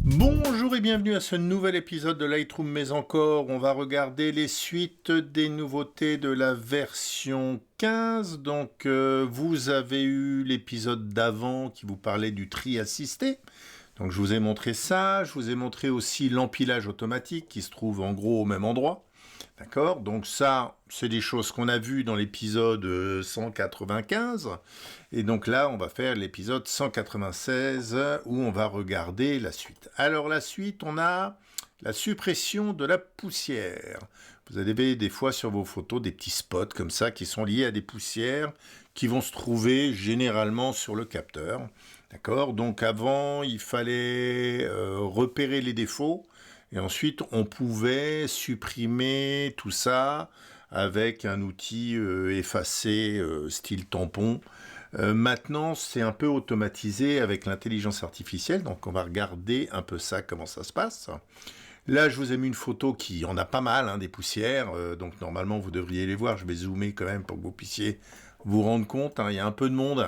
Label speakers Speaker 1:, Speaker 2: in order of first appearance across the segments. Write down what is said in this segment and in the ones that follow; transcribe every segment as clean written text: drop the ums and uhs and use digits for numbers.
Speaker 1: Bonjour et bienvenue à ce nouvel épisode de Lightroom, mais encore, on va regarder les suites des nouveautés de la version 15. Donc, vous avez eu l'épisode d'avant qui vous parlait du tri assisté. Donc, je vous ai montré ça. Je vous ai montré aussi l'empilage automatique qui se trouve en gros au même endroit. D'accord? Donc ça, c'est des choses qu'on a vues dans l'épisode 195. Et donc là, on va faire l'épisode 196 où on va regarder la suite. Alors la suite, on a la suppression de la poussière. Vous avez des fois sur vos photos des petits spots comme ça qui sont liés à des poussières qui vont se trouver généralement sur le capteur. D'accord? Donc avant, il fallait repérer les défauts. Et ensuite, on pouvait supprimer tout ça avec un outil effacé style tampon. Maintenant, c'est un peu automatisé avec l'intelligence artificielle. Donc, on va regarder un peu ça, comment ça se passe. Là, je vous ai mis une photo qui en a pas mal, hein, des poussières. Donc, normalement, vous devriez les voir. Je vais zoomer quand même pour que vous puissiez vous rendre compte. Hein, il y a un peu de monde.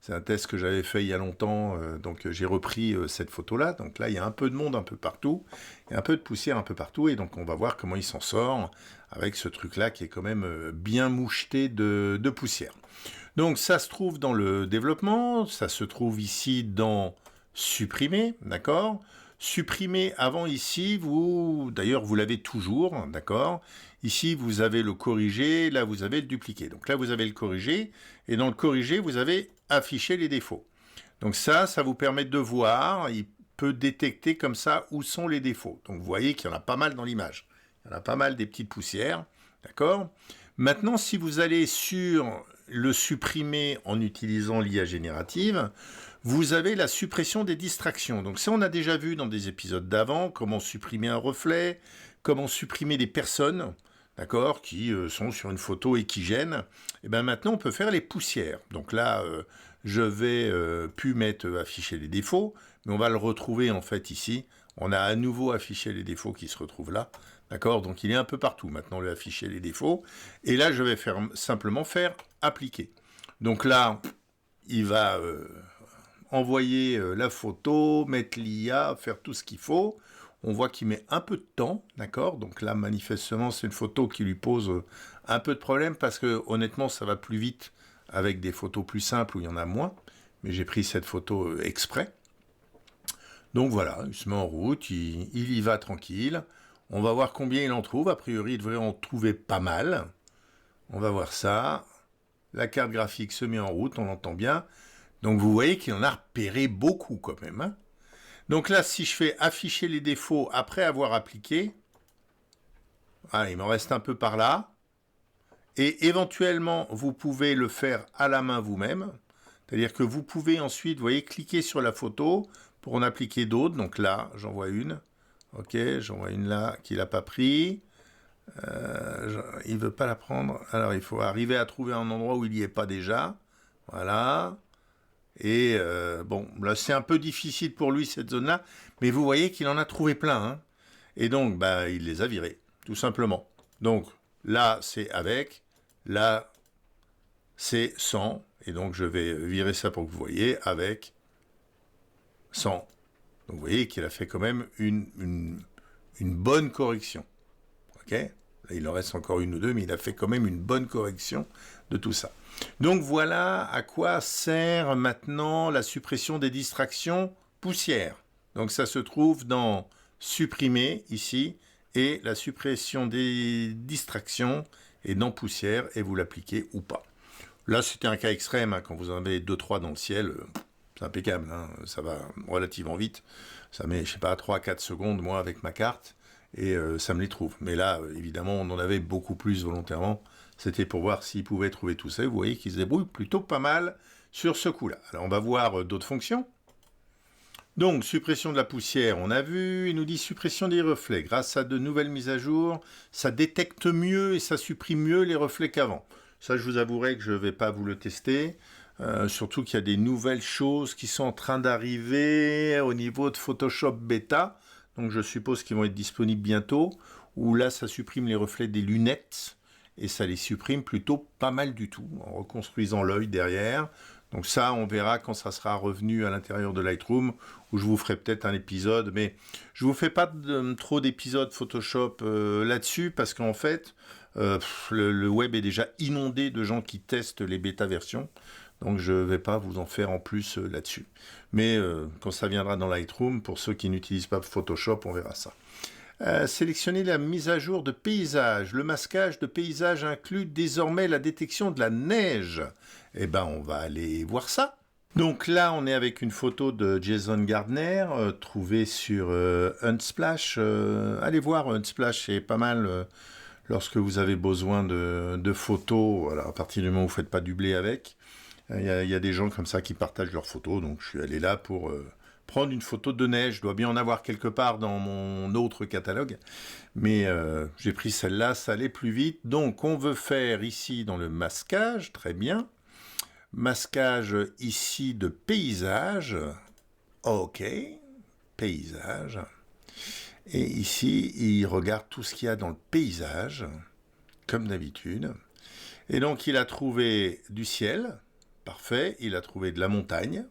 Speaker 1: C'est un test que j'avais fait il y a longtemps, donc j'ai repris cette photo-là. Donc là, il y a un peu de monde un peu partout, il y a un peu de poussière un peu partout, et donc on va voir comment il s'en sort avec ce truc-là qui est quand même bien moucheté de poussière. Donc ça se trouve dans le développement, ça se trouve ici dans supprimer, d'accord ? Supprimer avant ici, d'ailleurs vous l'avez toujours, d'accord ? Ici vous avez le corriger, là vous avez le dupliquer. Donc là vous avez le corriger, et dans le corriger vous avez afficher les défauts. Donc ça vous permet de voir, il peut détecter comme ça où sont les défauts. Donc vous voyez qu'il y en a pas mal dans l'image. Il y en a pas mal des petites poussières, d'accord ? Maintenant, si vous allez sur le supprimer en utilisant l'IA générative, vous avez la suppression des distractions. Donc ça, on a déjà vu dans des épisodes d'avant, comment supprimer un reflet, comment supprimer des personnes, d'accord, qui sont sur une photo et qui gênent. Et bien maintenant, on peut faire les poussières. Donc là, je vais plus mettre afficher les défauts, mais on va le retrouver en fait ici. On a à nouveau affiché les défauts qui se retrouvent là. D'accord? Donc il est un peu partout maintenant, le afficher les défauts. Et là, je vais simplement faire appliquer. Donc là, il va envoyer la photo, mettre l'IA, faire tout ce qu'il faut. On voit qu'il met un peu de temps, d'accord? Donc là, manifestement, c'est une photo qui lui pose un peu de problème parce que, honnêtement, ça va plus vite avec des photos plus simples où il y en a moins. Mais j'ai pris cette photo exprès. Donc voilà, il se met en route, il y va tranquille. On va voir combien il en trouve. A priori, il devrait en trouver pas mal. On va voir ça. La carte graphique se met en route, on l'entend bien. Donc vous voyez qu'il en a repéré beaucoup quand même, hein. Donc là, si je fais afficher les défauts après avoir appliqué, il m'en reste un peu par là. Et éventuellement, vous pouvez le faire à la main vous-même. C'est-à-dire que vous pouvez ensuite, vous voyez, cliquer sur la photo pour en appliquer d'autres. Donc là, j'en vois une. Ok, j'en vois une là qu'il n'a pas pris. Il ne veut pas la prendre. Alors, il faut arriver à trouver un endroit où il n'y est pas déjà. Voilà. Et bon, là, c'est un peu difficile pour lui, cette zone-là. Mais vous voyez qu'il en a trouvé plein, hein. Et donc, il les a virés, tout simplement. Donc, là, c'est avec. Là, c'est sans. Et donc, je vais virer ça pour que vous voyez, avec, sans. Donc, vous voyez qu'il a fait quand même une bonne correction. Ok ? Là, il en reste encore une ou deux, mais il a fait quand même une bonne correction de tout ça. Donc, voilà à quoi sert maintenant la suppression des distractions poussières. Donc, ça se trouve dans supprimer, ici, et la suppression des distractions est dans poussière, et vous l'appliquez ou pas. Là, c'était un cas extrême, hein, quand vous en avez 2-3 dans le ciel, c'est impeccable, hein, ça va relativement vite. Ça met, je sais pas, 3-4 secondes, moi, avec ma carte, et ça me les trouve. Mais là, évidemment, on en avait beaucoup plus volontairement. C'était pour voir s'il pouvait trouver tout ça. Vous voyez qu'il se débrouille plutôt pas mal sur ce coup-là. Alors, on va voir d'autres fonctions. Donc, suppression de la poussière, on a vu. Il nous dit suppression des reflets. Grâce à de nouvelles mises à jour, ça détecte mieux et ça supprime mieux les reflets qu'avant. Ça, je vous avouerai que je ne vais pas vous le tester. Surtout qu'il y a des nouvelles choses qui sont en train d'arriver au niveau de Photoshop Beta. Donc, je suppose qu'ils vont être disponibles bientôt. Où là, ça supprime les reflets des lunettes. Et ça les supprime plutôt pas mal du tout, en reconstruisant l'œil derrière. Donc ça, on verra quand ça sera revenu à l'intérieur de Lightroom, où je vous ferai peut-être un épisode, mais je vous fais pas trop d'épisodes Photoshop là-dessus, parce qu'en fait, le web est déjà inondé de gens qui testent les bêta versions, donc je vais pas vous en faire en plus là-dessus. Mais quand ça viendra dans Lightroom, pour ceux qui n'utilisent pas Photoshop, on verra ça. Sélectionnez la mise à jour de paysage. Le masquage de paysage inclut désormais la détection de la neige. Eh ben, on va aller voir ça. Donc là, on est avec une photo de Jason Gardner, trouvée sur Unsplash. Allez voir Unsplash, c'est pas mal lorsque vous avez besoin de photos. Voilà, à partir du moment où vous ne faites pas du blé avec. Il y a des gens comme ça qui partagent leurs photos, donc je suis allé là pour prendre une photo de neige. Je dois bien en avoir quelque part dans mon autre catalogue, mais j'ai pris celle-là, ça allait plus vite. Donc on veut faire ici dans le masquage, très bien. Masquage ici de paysage, ok, paysage. Et ici, il regarde tout ce qu'il y a dans le paysage, comme d'habitude. Et donc il a trouvé du ciel, parfait, il a trouvé de la montagne,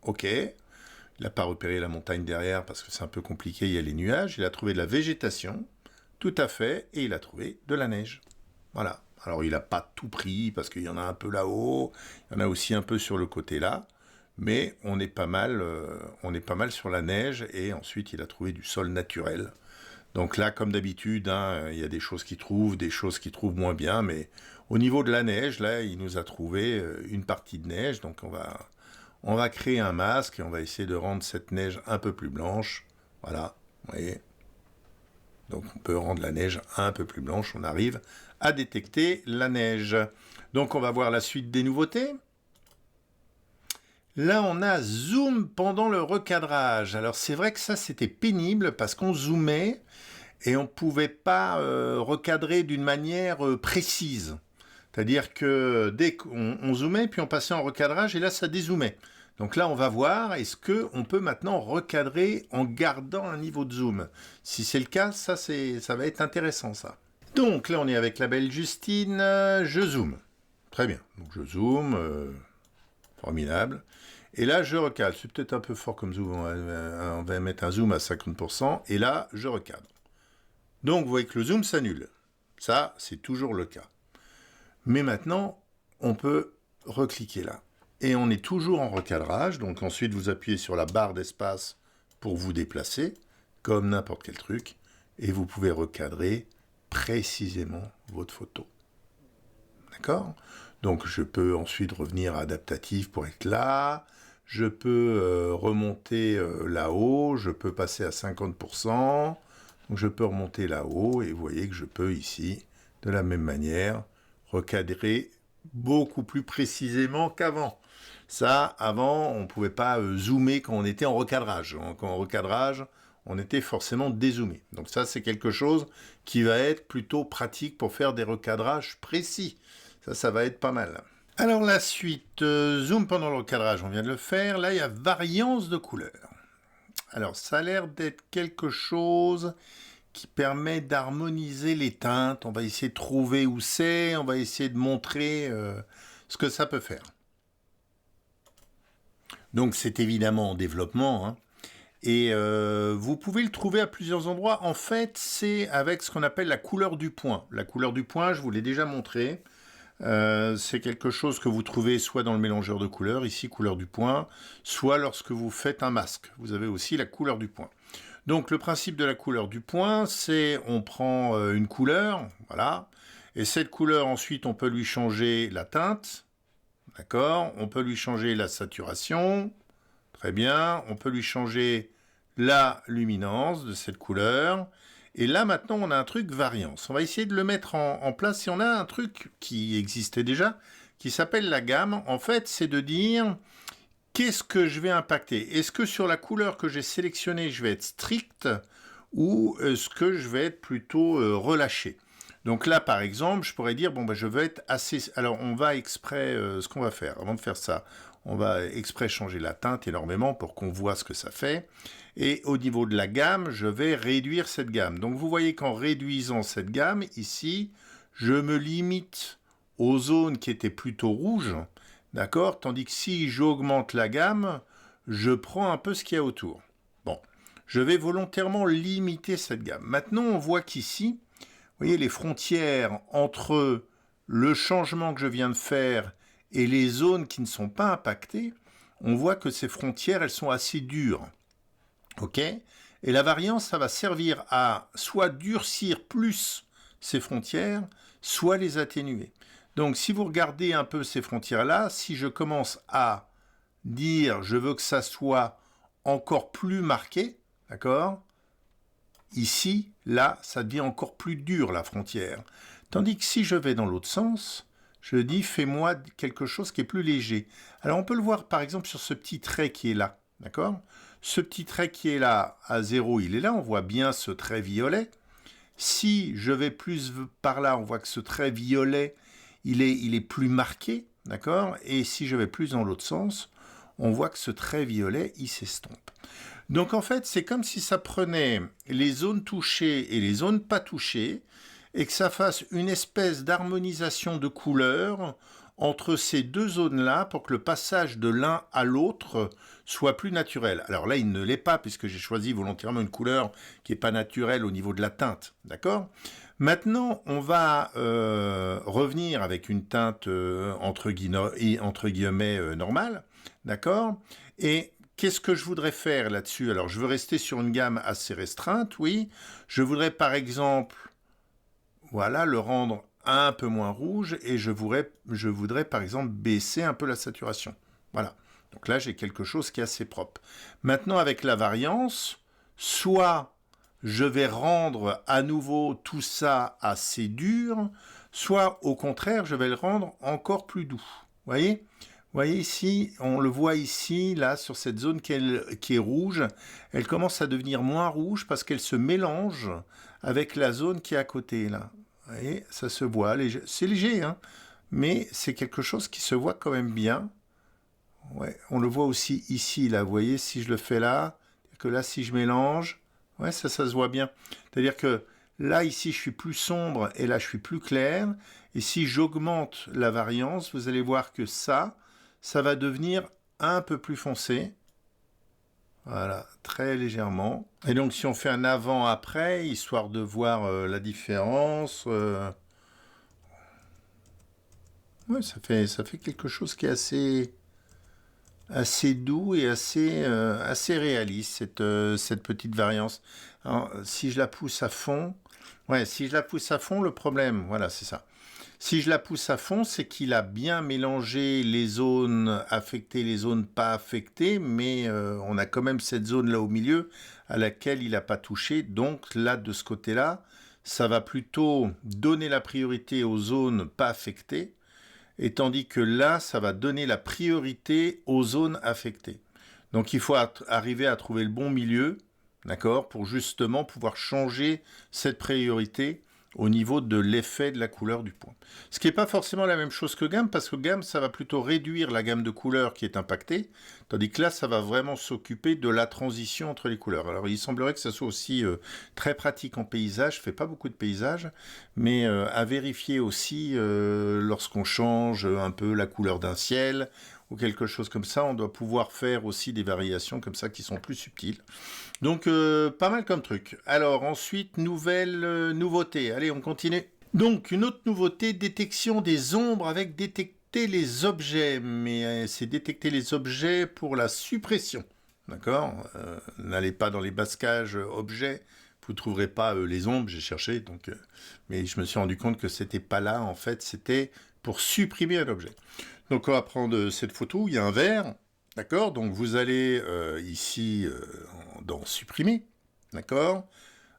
Speaker 1: ok. Il n'a pas repéré la montagne derrière parce que c'est un peu compliqué, il y a les nuages. Il a trouvé de la végétation, tout à fait, et il a trouvé de la neige. Voilà. Alors il n'a pas tout pris parce qu'il y en a un peu là-haut, il y en a aussi un peu sur le côté là, mais on est pas mal sur la neige et ensuite il a trouvé du sol naturel. Donc là, comme d'habitude, hein, il y a des choses qu'il trouve, des choses qu'il trouve moins bien, mais au niveau de la neige, là, il nous a trouvé une partie de neige, donc on va créer un masque et on va essayer de rendre cette neige un peu plus blanche. Voilà, vous voyez. Donc on peut rendre la neige un peu plus blanche, on arrive à détecter la neige. Donc on va voir la suite des nouveautés. Là on a zoom pendant le recadrage. Alors c'est vrai que ça c'était pénible parce qu'on zoomait et on ne pouvait pas recadrer d'une manière précise. C'est-à-dire que dès qu'on zoomait, puis on passait en recadrage, et là, ça dézoomait. Donc là, on va voir, est-ce qu'on peut maintenant recadrer en gardant un niveau de zoom? Si c'est le cas, ça va être intéressant, ça. Donc là, on est avec la belle Justine, je zoome. Très bien, donc je zoome, formidable. Et là, je recadre. C'est peut-être un peu fort comme zoom, on va mettre un zoom à 50%, et là, je recadre. Donc, vous voyez que le zoom s'annule. Ça, c'est toujours le cas. Mais maintenant, on peut recliquer là. Et on est toujours en recadrage. Donc ensuite, vous appuyez sur la barre d'espace pour vous déplacer, comme n'importe quel truc. Et vous pouvez recadrer précisément votre photo. D'accord? Donc je peux ensuite revenir à adaptatif pour être là. Je peux remonter là-haut. Je peux passer à 50%. Donc je peux remonter là-haut. Et vous voyez que je peux ici, de la même manière, recadrer beaucoup plus précisément qu'avant. Ça, avant, on ne pouvait pas zoomer quand on était en recadrage. Quand en recadrage, on était forcément dézoomé. Donc ça, c'est quelque chose qui va être plutôt pratique pour faire des recadrages précis. Ça va être pas mal. Alors la suite, zoom pendant le recadrage, on vient de le faire. Là, il y a variance de couleur. Alors, ça a l'air d'être quelque chose qui permet d'harmoniser les teintes. On va essayer de trouver où c'est, on va essayer de montrer ce que ça peut faire. Donc c'est évidemment en développement, hein. Et vous pouvez le trouver à plusieurs endroits. En fait, c'est avec ce qu'on appelle la couleur du point. La couleur du point, je vous l'ai déjà montré. C'est quelque chose que vous trouvez soit dans le mélangeur de couleurs, ici couleur du point, soit lorsque vous faites un masque. Vous avez aussi la couleur du point. Donc le principe de la couleur du point, c'est on prend une couleur, voilà, et cette couleur ensuite on peut lui changer la teinte, d'accord, on peut lui changer la saturation, très bien, on peut lui changer la luminance de cette couleur, et là maintenant on a un truc variance. On va essayer de le mettre en place et on a un truc qui existait déjà, qui s'appelle la gamme. En fait c'est de dire qu'est-ce que je vais impacter? Est-ce que sur la couleur que j'ai sélectionnée, je vais être strict ou est-ce que je vais être plutôt relâché? Donc là, par exemple, je pourrais dire, bon, je veux être assez... Alors, on va exprès, ce qu'on va faire, avant de faire ça, on va exprès changer la teinte énormément pour qu'on voit ce que ça fait. Et au niveau de la gamme, je vais réduire cette gamme. Donc, vous voyez qu'en réduisant cette gamme, ici, je me limite aux zones qui étaient plutôt rouges, d'accord? Tandis que si j'augmente la gamme, je prends un peu ce qu'il y a autour. Bon, je vais volontairement limiter cette gamme. Maintenant, on voit qu'ici, vous voyez, les frontières entre le changement que je viens de faire et les zones qui ne sont pas impactées, on voit que ces frontières, elles sont assez dures. OK? Et la variance, ça va servir à soit durcir plus ces frontières, soit les atténuer. Donc, si vous regardez un peu ces frontières-là, si je commence à dire je veux que ça soit encore plus marqué, d'accord? Ici, là, ça devient encore plus dur la frontière. Tandis que si je vais dans l'autre sens, je dis fais-moi quelque chose qui est plus léger. Alors on peut le voir par exemple sur ce petit trait qui est là, d'accord? Ce petit trait qui est là, à 0, il est là, on voit bien ce trait violet. Si je vais plus par là, on voit que ce trait violet, il est plus marqué, d'accord? Et si je vais plus dans l'autre sens, on voit que ce trait violet, il s'estompe. Donc en fait, c'est comme si ça prenait les zones touchées et les zones pas touchées et que ça fasse une espèce d'harmonisation de couleurs entre ces deux zones-là pour que le passage de l'un à l'autre soit plus naturel. Alors là, il ne l'est pas puisque j'ai choisi volontairement une couleur qui n'est pas naturelle au niveau de la teinte, d'accord ? Maintenant, on va revenir avec une teinte entre guillemets normale, d'accord ? Et qu'est-ce que je voudrais faire là-dessus? Alors, je veux rester sur une gamme assez restreinte, oui. Je voudrais, par exemple, voilà, le rendre un peu moins rouge et je voudrais, par exemple, baisser un peu la saturation. Voilà. Donc là, j'ai quelque chose qui est assez propre. Maintenant, avec la variance, soit je vais rendre à nouveau tout ça assez dur, soit au contraire, je vais le rendre encore plus doux. Vous voyez? Vous voyez ici, on le voit ici, là, sur cette zone qui est rouge, elle commence à devenir moins rouge parce qu'elle se mélange avec la zone qui est à côté, là. Vous voyez, ça se voit, c'est léger, hein, mais c'est quelque chose qui se voit quand même bien. Ouais, on le voit aussi ici, là, vous voyez, si je le fais là, que là, si je mélange, ouais, ça se voit bien. C'est-à-dire que là, ici, je suis plus sombre et là, je suis plus clair. Et si j'augmente la variance, vous allez voir que ça va devenir un peu plus foncé. Voilà, très légèrement. Et donc, si on fait un avant-après, histoire de voir la différence, ouais, ça fait quelque chose qui est assez doux et assez réaliste, cette petite variance. Alors, si je la pousse à fond, le problème, voilà, c'est ça. Si je la pousse à fond, c'est qu'il a bien mélangé les zones affectées, les zones pas affectées, mais on a quand même cette zone-là au milieu à laquelle il n'a pas touché. Donc là, de ce côté-là, ça va plutôt donner la priorité aux zones pas affectées, et tandis que là, ça va donner la priorité aux zones affectées. Donc il faut arriver à trouver le bon milieu, d'accord, pour justement pouvoir changer cette priorité au niveau de l'effet de la couleur du point. Ce qui n'est pas forcément la même chose que gamme, parce que gamme, ça va plutôt réduire la gamme de couleurs qui est impactée, tandis que là, ça va vraiment s'occuper de la transition entre les couleurs. Alors, il semblerait que ça soit aussi très pratique en paysage, je ne fais pas beaucoup de paysages, mais à vérifier aussi lorsqu'on change un peu la couleur d'un ciel, ou quelque chose comme ça, on doit pouvoir faire aussi des variations comme ça qui sont plus subtiles. Donc, pas mal comme truc. Alors, ensuite, nouveauté. Allez, on continue. Donc, une autre nouveauté, détection des ombres avec détecter les objets. Mais c'est détecter les objets pour la suppression. D'accord? N'allez pas dans les bascages objets. Vous ne trouverez pas les ombres, j'ai cherché. Donc, mais je me suis rendu compte que c'était pas là. En fait, c'était pour supprimer un objet. Donc, on va prendre cette photo. Il y a un vert. D'accord? Donc, vous allez ici dans supprimer. D'accord?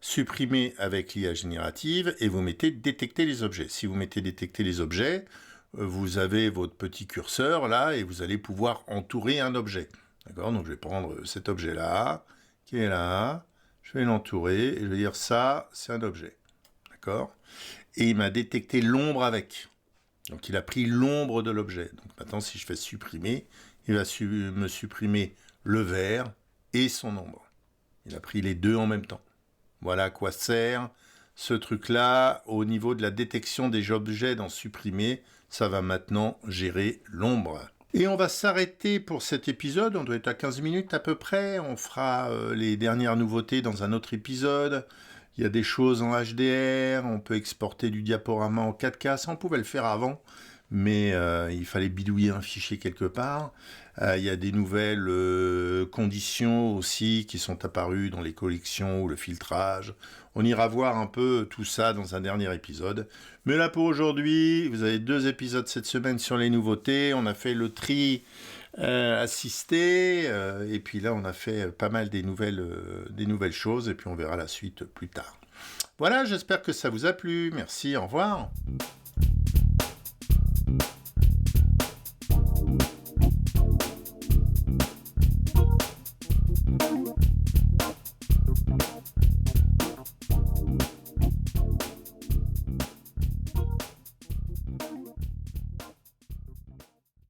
Speaker 1: Supprimer avec l'IA générative et vous mettez détecter les objets. Si vous mettez détecter les objets, vous avez votre petit curseur là et vous allez pouvoir entourer un objet. D'accord? Donc, je vais prendre cet objet-là qui est là. Je vais l'entourer et je vais dire ça, c'est un objet. D'accord? Et il m'a détecté l'ombre avec. Donc, il a pris l'ombre de l'objet. Donc, maintenant, si je fais supprimer, il va me supprimer le vert et son ombre. Il a pris les deux en même temps. Voilà à quoi sert ce truc-là. Au niveau de la détection des objets dans supprimer, ça va maintenant gérer l'ombre. Et on va s'arrêter pour cet épisode, on doit être à 15 minutes à peu près, on fera les dernières nouveautés dans un autre épisode. Il y a des choses en HDR, on peut exporter du diaporama en 4K, ça on pouvait le faire avant, mais il fallait bidouiller un fichier quelque part. Il y a des nouvelles conditions aussi qui sont apparues dans les collections ou le filtrage. On ira voir un peu tout ça dans un dernier épisode. Mais là pour aujourd'hui, vous avez 2 épisodes cette semaine sur les nouveautés. On a fait le tri assisté et puis là on a fait pas mal des nouvelles choses et puis on verra la suite plus tard. Voilà, j'espère que ça vous a plu. Merci, au revoir.